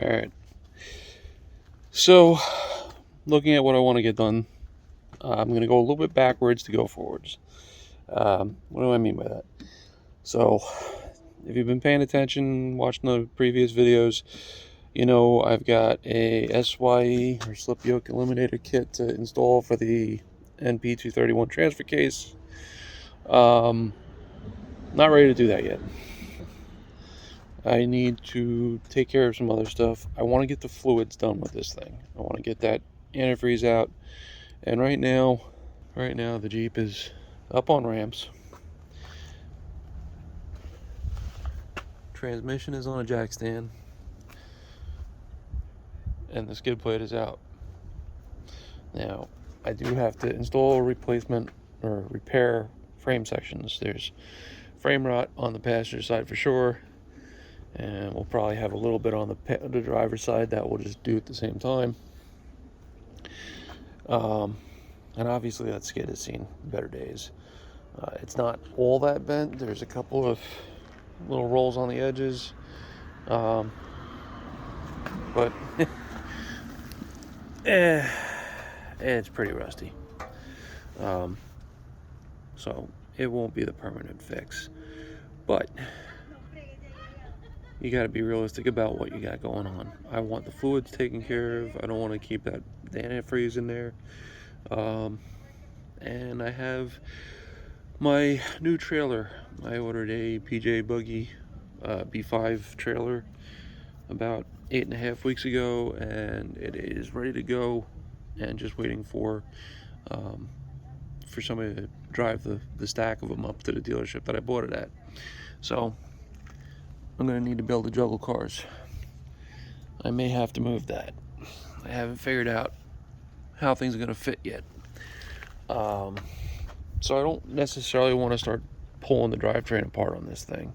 All right. So, looking at what I want to get done, I'm going to go a little bit backwards to go forwards. What do I mean by that? So, if you've been paying attention, watching the previous videos, you know I've got a SYE or slip yoke eliminator kit to install for the NP231 transfer case. Not ready to do that yet. I need to take care of some other stuff. I want to get the fluids done with this thing. I want to get that antifreeze out. And right now the Jeep is up on ramps. Transmission is on a jack stand. And the skid plate is out. Now, I do have to install a replacement or repair frame sections. There's frame rot on the passenger side for sure. And we'll probably have a little bit on the driver's side that we'll just do at the same time. And obviously that skid has seen better days. It's not all that bent. There's a couple of little rolls on the edges. But it's pretty rusty. So it won't be the permanent fix. But you got to be realistic about what you got going on. I want the fluids taken care of. I don't want to keep the antifreeze in there. And I have my new trailer. I ordered a PJ Buggy B5 trailer about 8.5 weeks ago, and it is ready to go and just waiting for somebody to drive the stack of them up to the dealership that I bought it at. So I'm going to need to be able to juggle cars. I may have to move that. I haven't figured out how things are going to fit yet. So I don't necessarily want to start pulling the drivetrain apart on this thing.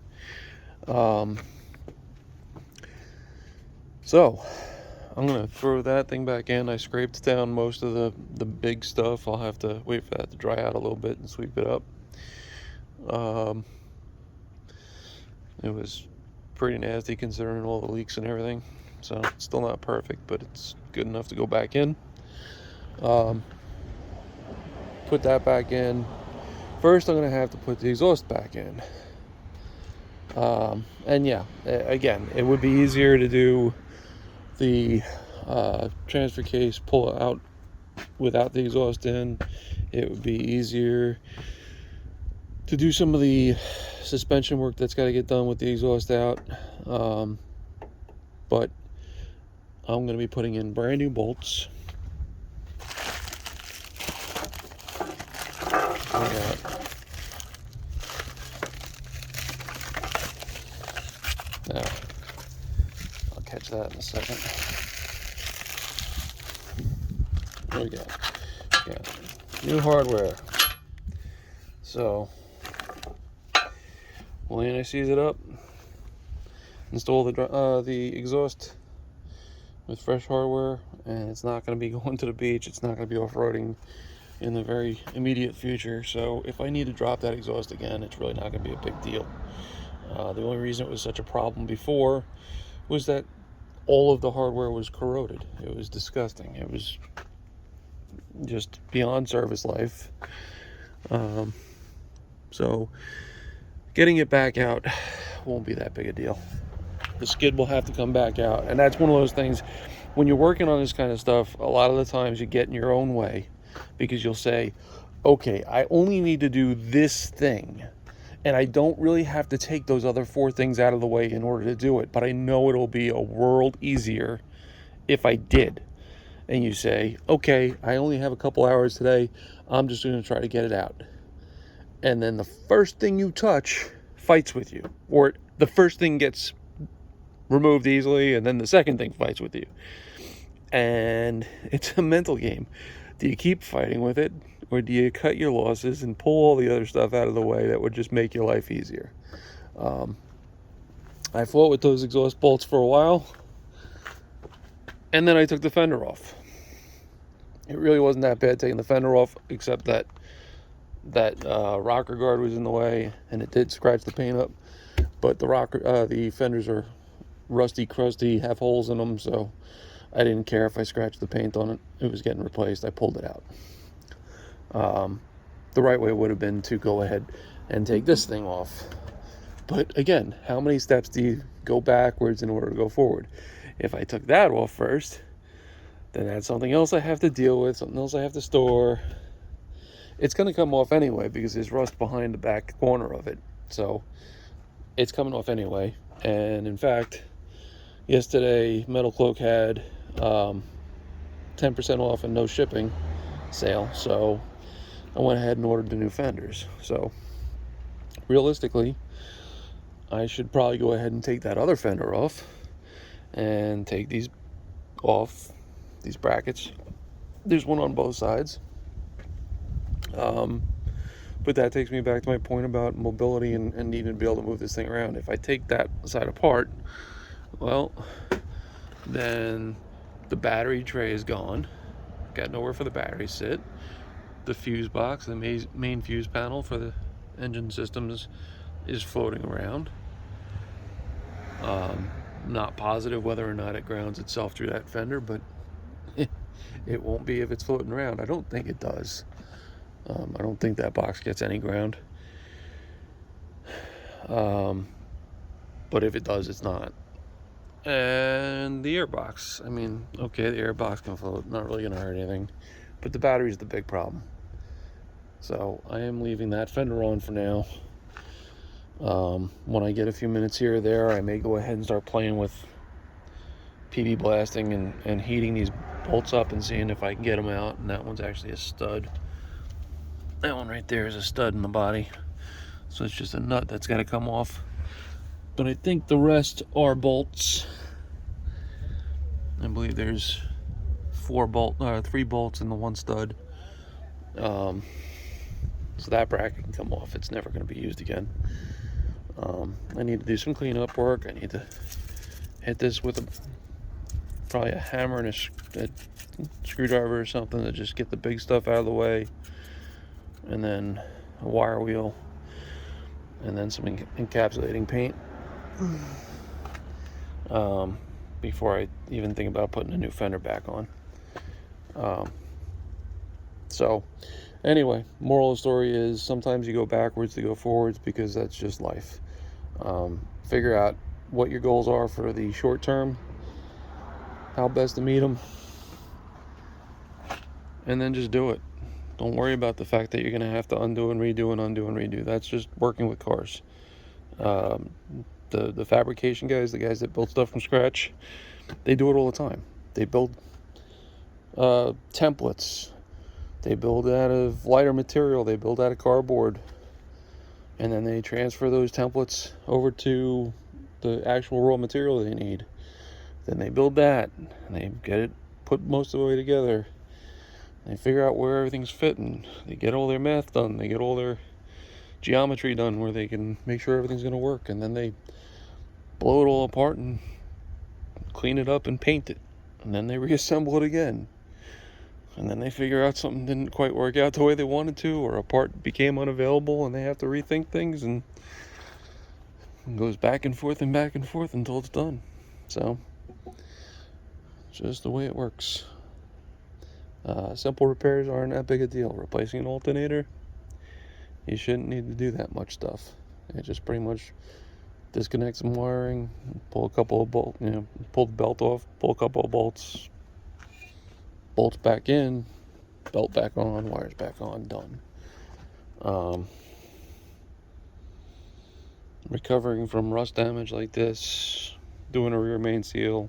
So I'm going to throw that thing back in. I scraped down most of the big stuff. I'll have to wait for that to dry out a little bit and sweep it up. It was pretty nasty considering all the leaks and everything. So it's still not perfect, but it's good enough to go back in. Put that back in. First, I'm going to have to put the exhaust back in. And yeah, again, it would be easier to do the transfer case, pull it out without the exhaust in. It would be easier to do some of the suspension work that's got to get done with the exhaust out. But I'm going to be putting in brand new bolts. Now, I'll catch that in a second. There we go. Yeah, new hardware. So, we'll anti-seize it up, install the exhaust with fresh hardware, and it's not going to be going to the beach. It's not going to be off-roading in the very immediate future. So if I need to drop that exhaust again, it's really not going to be a big deal. The only reason it was such a problem before was that all of the hardware was corroded. It was disgusting. It was just beyond service life. So getting it back out won't be that big a deal. The skid will have to come back out, and that's one of those things when you're working on this kind of stuff, a lot of the times you get in your own way because you'll say, okay, I only need to do this thing, and I don't really have to take those other 4 things out of the way in order to do it, but I know it'll be a world easier if I did. And you say, okay, I only have a couple hours today, I'm just going to try to get it out. And then the first thing you touch fights with you, or the first thing gets removed easily, and then the second thing fights with you. And it's a mental game. Do you keep fighting with it, or do you cut your losses and pull all the other stuff out of the way that would just make your life easier? I fought with those exhaust bolts for a while, and then I took the fender off. It really wasn't that bad taking the fender off, except that rocker guard was in the way, and it did scratch the paint up. But the fenders are rusty, crusty, have holes in them, so I didn't care if I scratched the paint on it. It was getting replaced. I pulled it out. The right way would have been to go ahead and take this thing off. But again, how many steps do you go backwards in order to go forward? If I took that off first, then that's something else I have to deal with, something else I have to store. It's going to come off anyway because there's rust behind the back corner of it. So it's coming off anyway. And in fact, yesterday Metal Cloak had 10% off and no shipping sale. So I went ahead and ordered the new fenders. So realistically, I should probably go ahead and take that other fender off and take these off, these brackets. There's one on both sides. But that takes me back to my point about mobility and needing to be able to move this thing around. If I take that side apart, well, then the battery tray is gone. Got nowhere for the battery to sit. The fuse box, the main fuse panel for the engine systems, is floating around. Not positive whether or not it grounds itself through that fender, but it won't be if it's floating around. I don't think it does. I don't think that box gets any ground. But if it does, it's not. And the airbox. I mean, okay, the airbox can float. Not really going to hurt anything. But the battery's the big problem. So I am leaving that fender on for now. When I get a few minutes here or there, I may go ahead and start playing with PB blasting and heating these bolts up and seeing if I can get them out. And that one's actually a stud. That one right there is a stud in the body. So it's just a nut that's got to come off. But I think the rest are bolts. I believe there's 3 bolts in the one stud. So that bracket can come off. It's never going to be used again. I need to do some cleanup work. I need to hit this with probably a hammer and a screwdriver or something to just get the big stuff out of the way. And then a wire wheel. And then some encapsulating paint. Before I even think about putting a new fender back on. So anyway, moral of the story is sometimes you go backwards to go forwards because that's just life. Figure out what your goals are for the short term, how best to meet them, and then just do it. Don't worry about the fact that you're going to have to undo and redo and undo and redo. That's just working with cars. The fabrication guys, the guys that build stuff from scratch, they do it all the time. They build templates. They build out of lighter material. They build out of cardboard. And then they transfer those templates over to the actual raw material they need. Then they build that. And they get it put most of the way together. They figure out where everything's fitting. They get all their math done. They get all their geometry done where they can make sure everything's going to work. And then they blow it all apart and clean it up and paint it. And then they reassemble it again. And then they figure out something didn't quite work out the way they wanted to, or a part became unavailable and they have to rethink things, and it goes back and forth until it's done. So, just the way it works. Simple repairs aren't that big a deal. Replacing an alternator, you shouldn't need to do that much stuff. It just pretty much disconnect some wiring, pull a couple of bolts, pull the belt off, pull a couple of bolts back in, belt back on, wires back on, done. Recovering from rust damage like this, doing a rear main seal,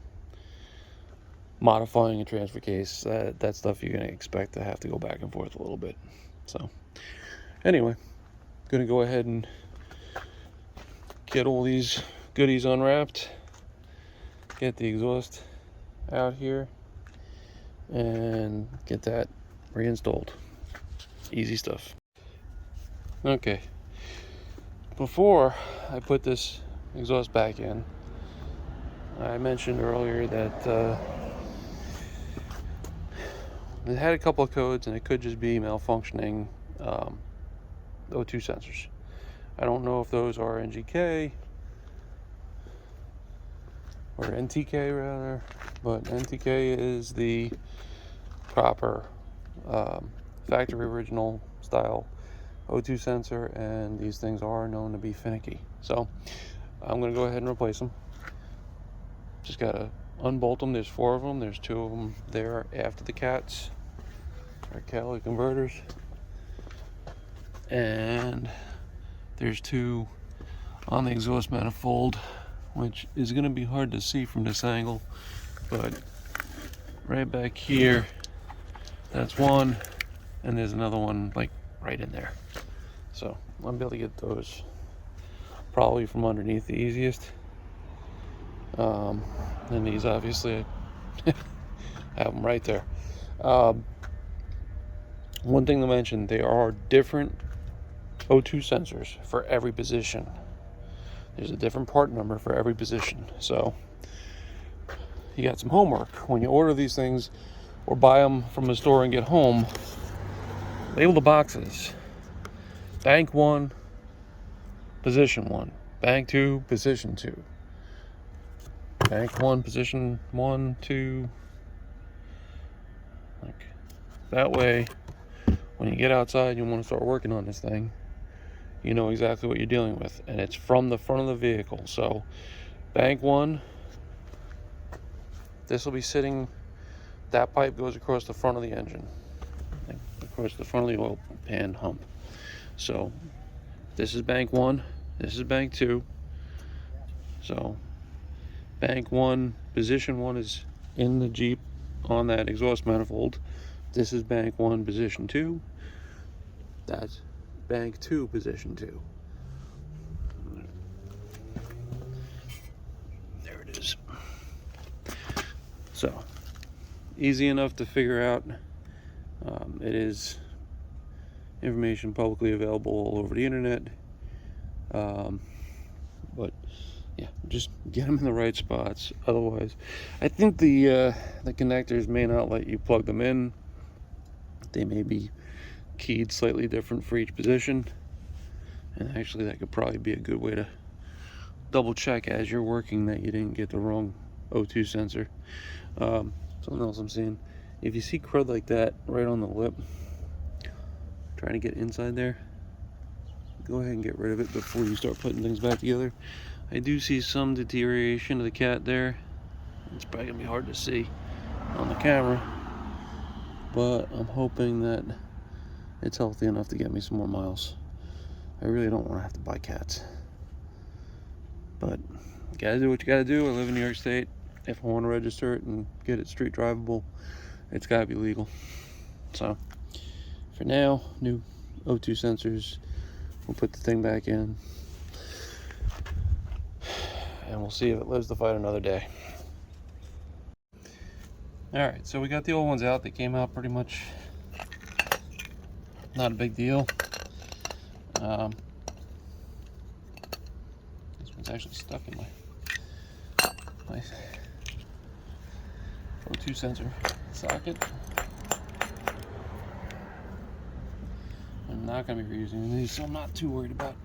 modifying a transfer case, that stuff you're going to expect to have to go back and forth a little bit. So anyway, going to go ahead and get all these goodies unwrapped, get the exhaust out here, and get that reinstalled. Easy stuff. Okay, before I put this exhaust back in, I mentioned earlier that it had a couple of codes and it could just be malfunctioning O2 sensors. I don't know if those are NGK or NTK rather, but NTK is the proper factory original style O2 sensor, and these things are known to be finicky. So I'm going to go ahead and replace them. Just got to unbolt them. There's 4 of them. There's 2 of them there after the cats, our catalytic converters, and there's 2 on the exhaust manifold, which is going to be hard to see from this angle, but right back here, that's 1, and there's another one like right in there. So I'll be able to get those probably from underneath the easiest. And these obviously I have them right there. One thing to mention, there are different O2 sensors for every position. There's a different part number for every position. So you got some homework. When you order these things or buy them from the store and get home, label the boxes. Bank 1, position 1. Bank 2, position 2. Bank 1, position 1, 2. Like that way, when you get outside and you want to start working on this thing, you know exactly what you're dealing with, and it's from the front of the vehicle. So bank 1, this will be sitting, that pipe goes across the front of the engine, across the front of the oil pan hump. So this is bank 1, this is bank 2. So bank 1, position 1 is in the Jeep on that exhaust manifold. This is bank 1, position 2. That's bank 2, position 2. There it is. So easy enough to figure out. It is information publicly available all over the internet. But yeah, just get them in the right spots. Otherwise, I think the connectors may not let you plug them in. They may be keyed slightly different for each position, and actually that could probably be a good way to double check as you're working that you didn't get the wrong O2 sensor. Something else I'm seeing, if you see crud like that right on the lip trying to get inside there, go ahead and get rid of it before you start putting things back together. I do see some deterioration of the cat there. It's probably gonna be hard to see on the camera, but I'm hoping that it's healthy enough to get me some more miles. I really don't want to have to buy cats, but you gotta do what you gotta do. I live in New York State. If I want to register it and get it street drivable, it's gotta be legal. So for now, new O2 sensors. We'll put the thing back in, and we'll see if it lives to fight another day. Alright, so we got the old ones out. They came out pretty much not a big deal. This one's actually stuck in my O2 sensor socket. I'm not going to be reusing these, so I'm not too worried about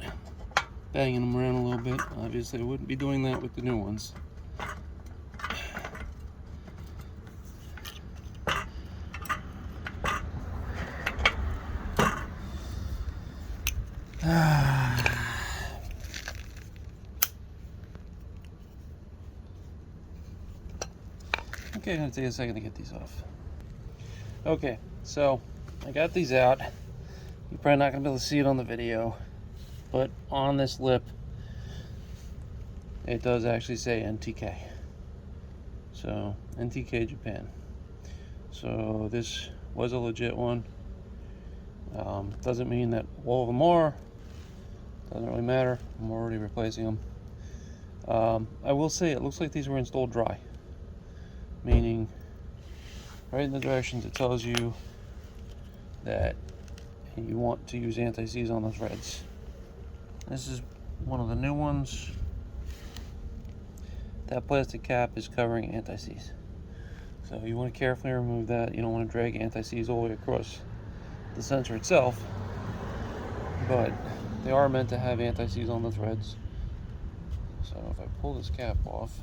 banging them around a little bit. Obviously I wouldn't be doing that with the new ones. Okay, it's gonna take a second to get these off. Okay, so I got these out. You're probably not gonna be able to see it on the video, but on this lip, it does actually say NTK. So NTK Japan. So this was a legit one. Doesn't mean that all of them are. Doesn't really matter. I'm already replacing them. I will say it looks like these were installed dry, meaning right in the directions it tells you that you want to use anti-seize on those reds. This is one of the new ones. That plastic cap is covering anti-seize, so you want to carefully remove that. You don't want to drag anti-seize all the way across the sensor itself, but they are meant to have anti-seize on the threads. So if I pull this cap off,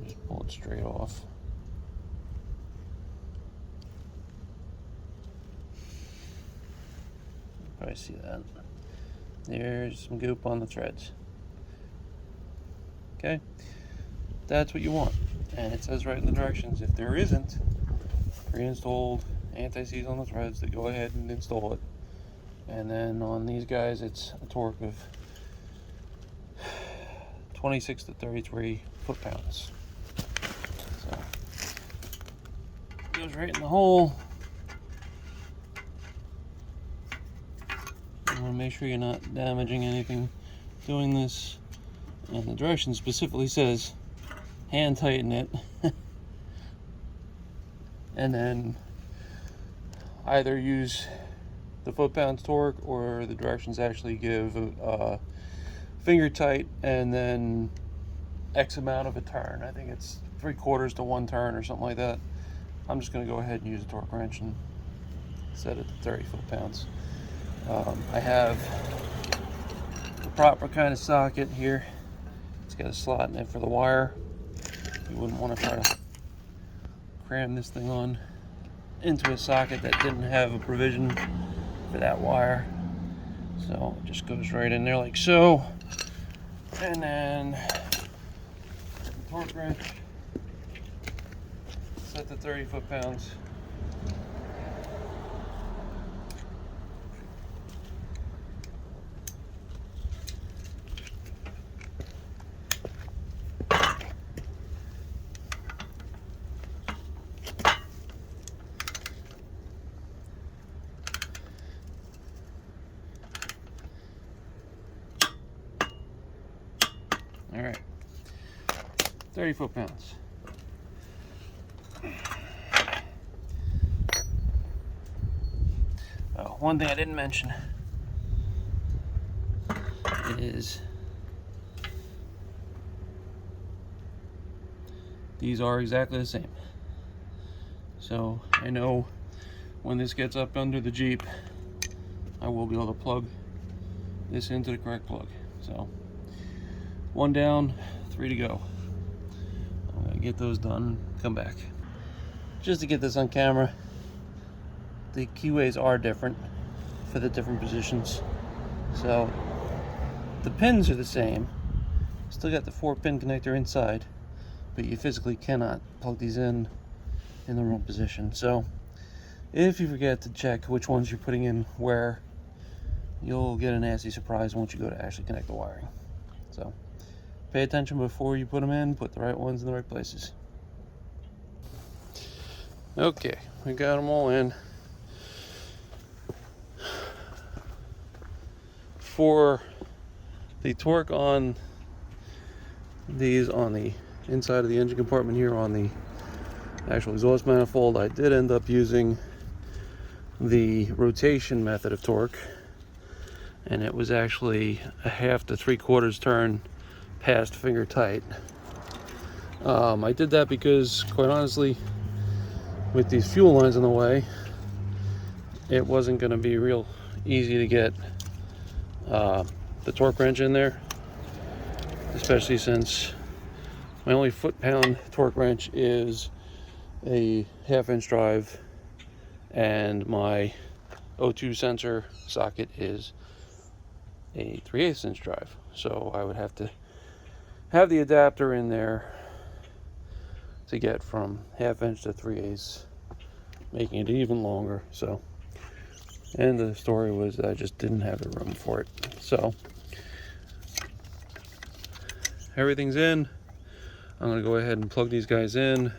Just pull it straight off. Probably see that. There's some goop on the threads. Okay, that's what you want. And it says right in the directions, if there isn't pre-installed anti-seize on the threads, to go ahead and install it. And then on these guys, it's a torque of 26 to 33 foot-pounds. So it goes right in the hole. You want to make sure you're not damaging anything doing this. And the direction specifically says hand tighten it. And then either use the foot-pounds torque, or the directions actually give finger tight and then X amount of a turn. I think it's 3/4 to 1 turn or something like that. I'm just going to go ahead and use a torque wrench and set it to 30 foot-pounds. I have the proper kind of socket here. It's got a slot in it for the wire. You wouldn't want to try to cram this thing on into a socket that didn't have a provision for that wire. So it just goes right in there like so. And then the torque wrench set to 30 foot-pounds. All right, 30 foot-pounds. One thing I didn't mention is these are exactly the same. So I know when this gets up under the Jeep, I will be able to plug this into the correct plug. So 1 down, 3 to go. I'm gonna get those done, come back. Just to get this on camera, the keyways are different for the different positions. So the pins are the same. Still got the 4-pin connector inside, but you physically cannot plug these in the wrong position. So if you forget to check which ones you're putting in where, you'll get a nasty surprise once you go to actually connect the wiring. So pay attention before you put them in, put the right ones in the right places. Okay, we got them all in. For the torque on these, on the inside of the engine compartment here on the actual exhaust manifold, I did end up using the rotation method of torque, and it was actually a 1/2 to 3/4 turn past finger tight. I did that because, quite honestly, with these fuel lines in the way, it wasn't going to be real easy to get the torque wrench in there, especially since my only foot-pound torque wrench is a 1/2-inch drive, and my O2 sensor socket is a 3/8-inch drive. So I would have to have the adapter in there to get from 1/2-inch to 3/8, making it even longer. So, and the story was I just didn't have the room for it. So everything's in. I'm going to go ahead and plug these guys in,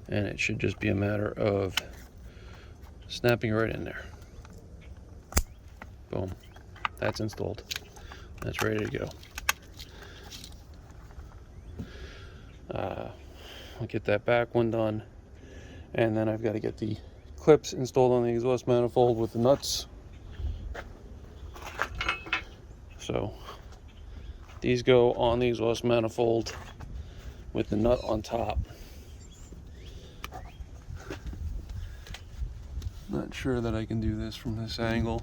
and it should just be a matter of snapping right in there. Boom. That's installed. That's ready to go. I'll get that back one done, and then I've got to get the clips installed on the exhaust manifold with the nuts. So these go on the exhaust manifold with the nut on top. Not sure that I can do this from this angle.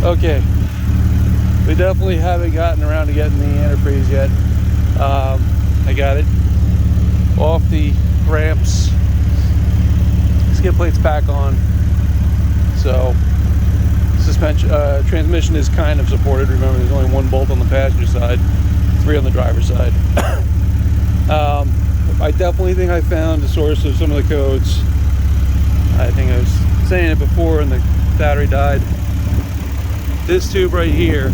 Okay, We definitely haven't gotten around to getting the antifreeze yet. I got it off the ramps, skid plates back on, so suspension, transmission is kind of supported. Remember, there's only one bolt on the passenger side, 3 on the driver's side. I definitely think I found the source of some of the codes. I think I was saying it before and the battery died. This tube right here,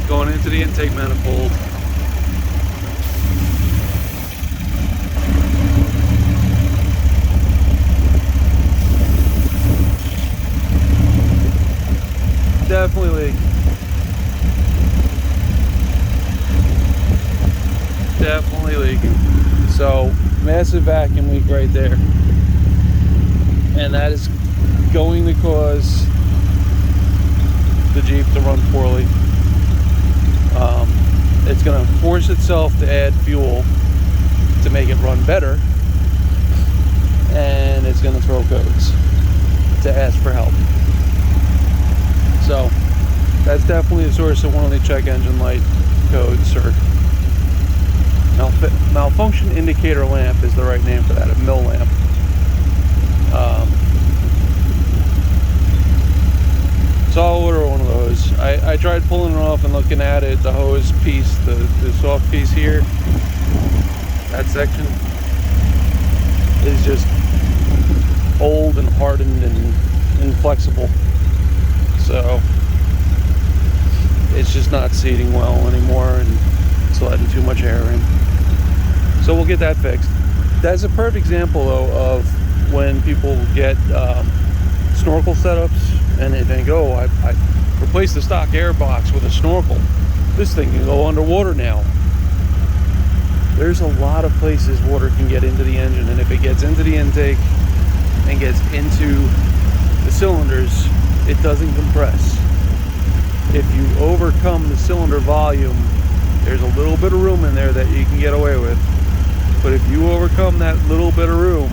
going into the intake manifold, definitely leak. Definitely leaking. So massive vacuum leak right there, and that is going to cause the Jeep to run poorly. It's going to force itself to add fuel to make it run better, and it's going to throw codes to ask for help. So that's definitely the source of one of the check engine light codes, or malfunction indicator lamp is the right name for that, a mill lamp. So I'll order one of those. I tried pulling it off and looking at it, the hose piece, the soft piece here, that section is just old and hardened and inflexible. So it's just not seating well anymore, and it's letting too much air in. So we'll get that fixed. That's a perfect example though of when people get snorkel setups and they think, oh, I replaced the stock air box with a snorkel. This thing can go underwater now. There's a lot of places water can get into the engine, and if it gets into the intake and gets into the cylinders, it doesn't compress. If you overcome the cylinder volume, there's a little bit of room in there that you can get away with. But if you overcome that little bit of room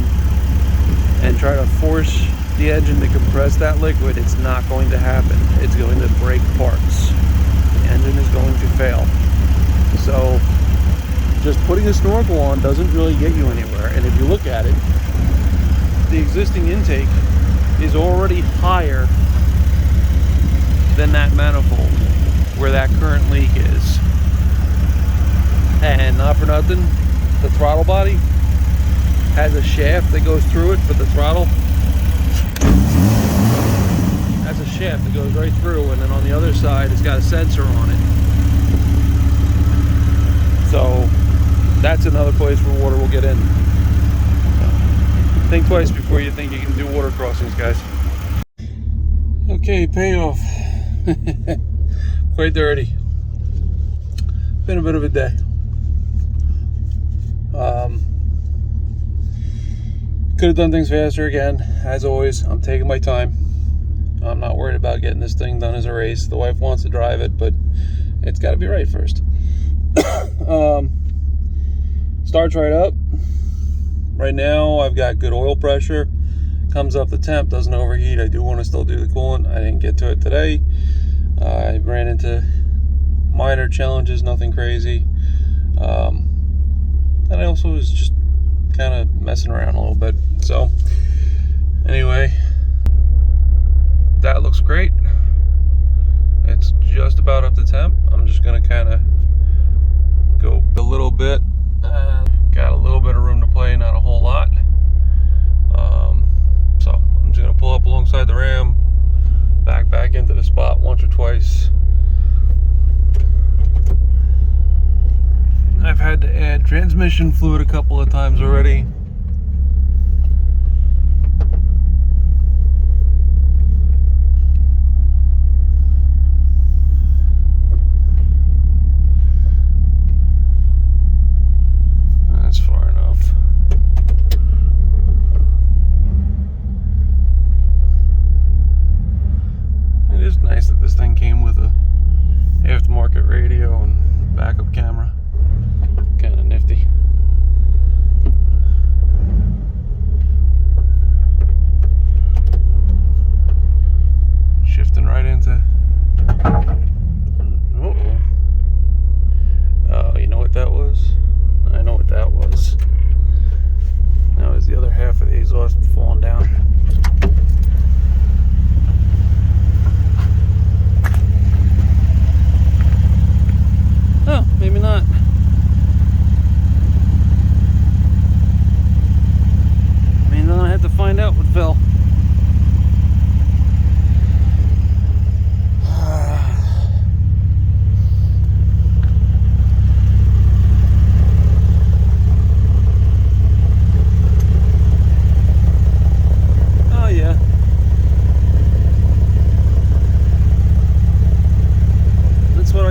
and try to force the engine to compress that liquid, it's not going to happen. It's going to break parts. The engine is going to fail. So just putting a snorkel on doesn't really get you anywhere. And if you look at it, the existing intake is already higher than that manifold where that current leak is. And not for nothing, the throttle body has a shaft that goes through it for the throttle. Has a shaft that goes right through, and then on the other side it's got a sensor on it. So that's another place where water will get in. Think twice before you think you can do water crossings, guys. Okay, payoff. Quite dirty. Been a bit of a day. Could have done things faster again. As always, I'm taking my time. I'm not worried about getting this thing done as a race. The wife wants to drive it, but it's got to be right first. Starts right up. Right now, I've got good oil pressure. Comes up the temp, doesn't overheat. I do want to still do the coolant. I didn't get to it today. I ran into minor challenges, nothing crazy. And I also was just kind of messing around a little bit. So anyway, that looks great. It's just about up to temp. I'm just gonna kind of go a little bit. Got a little bit of room to play, not a whole lot. So I'm just gonna pull up alongside the ram, back into the spot once or twice. I've had to add transmission fluid a couple of times already. That's far enough. It is nice that this thing came with a aftermarket radio and backup camera. Kind of nifty.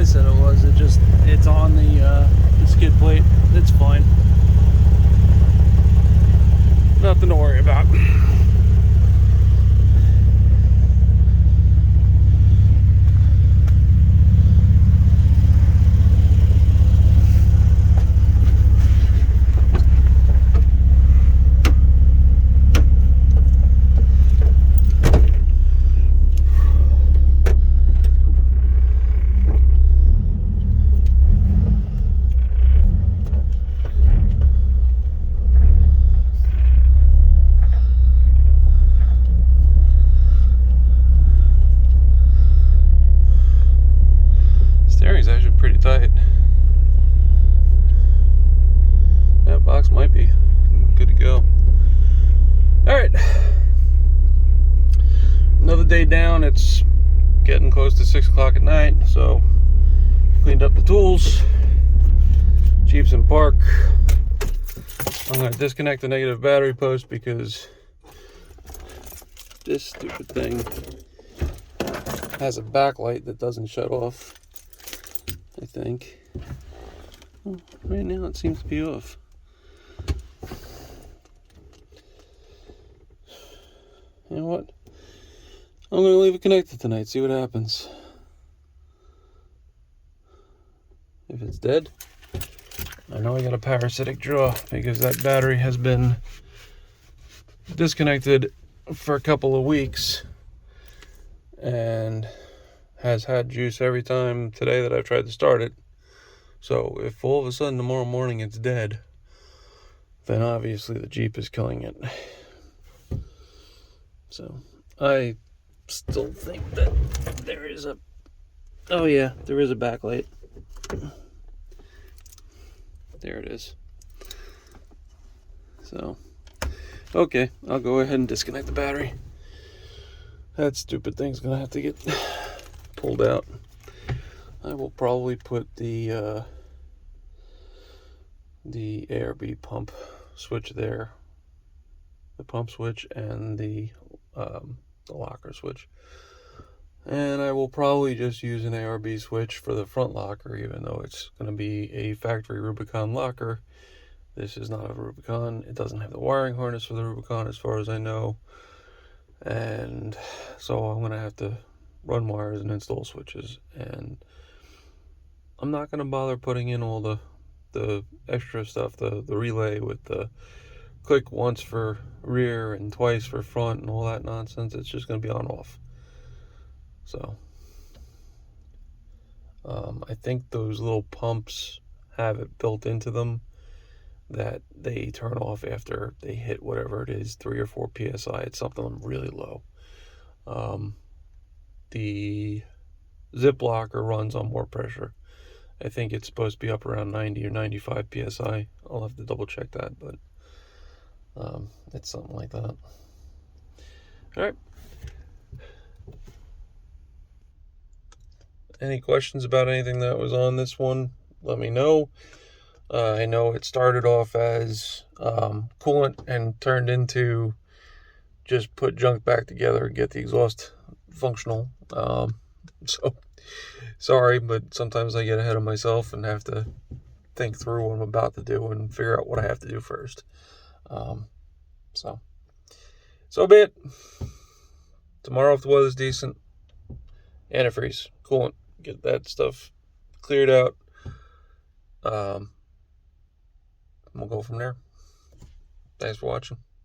I said it was. It's on the skid plate. It's fine. Nothing to worry about. Steering's actually pretty tight. That box might be good to go. Alright. Another day down. It's getting close to 6 o'clock at night, so cleaned up the tools. Jeep's in park. I'm going to disconnect the negative battery post because this stupid thing has a backlight that doesn't shut off, I think. Well, right now it seems to be off. You know what? I'm going to leave it connected tonight, see what happens. If it's dead, I know I got a parasitic draw because that battery has been disconnected for a couple of weeks and has had juice every time today that I've tried to start it. So if all of a sudden tomorrow morning it's dead, then obviously the Jeep is killing it. So I still think that there is a backlight. There it is. So okay, I'll go ahead and disconnect the battery. That stupid thing's gonna have to get pulled out. I will probably put the ARB pump switch there, the pump switch and the locker switch, and I will probably just use an ARB switch for the front locker, even though it's going to be a factory Rubicon locker. This is not a Rubicon. It doesn't have the wiring harness for the Rubicon as far as I know, and so I'm going to have to run wires and install switches, and I'm not going to bother putting in all the extra stuff, the relay with the click once for rear and twice for front and all that nonsense. It's just going to be on off. So I think those little pumps have it built into them that they turn off after they hit whatever it is, 3 or 4 psi. It's something really low. The zip locker runs on more pressure. I think it's supposed to be up around 90 or 95 psi. I'll have to double check that, but it's something like that. All right. Any questions about anything that was on this one, let me know. I know it started off as coolant and turned into just put junk back together and get the exhaust functional. So sorry, but sometimes I get ahead of myself and have to think through what I'm about to do and figure out what I have to do first. So be it. Tomorrow, if the weather's decent, antifreeze, coolant, get that stuff cleared out. We'll go from there. Thanks for watching.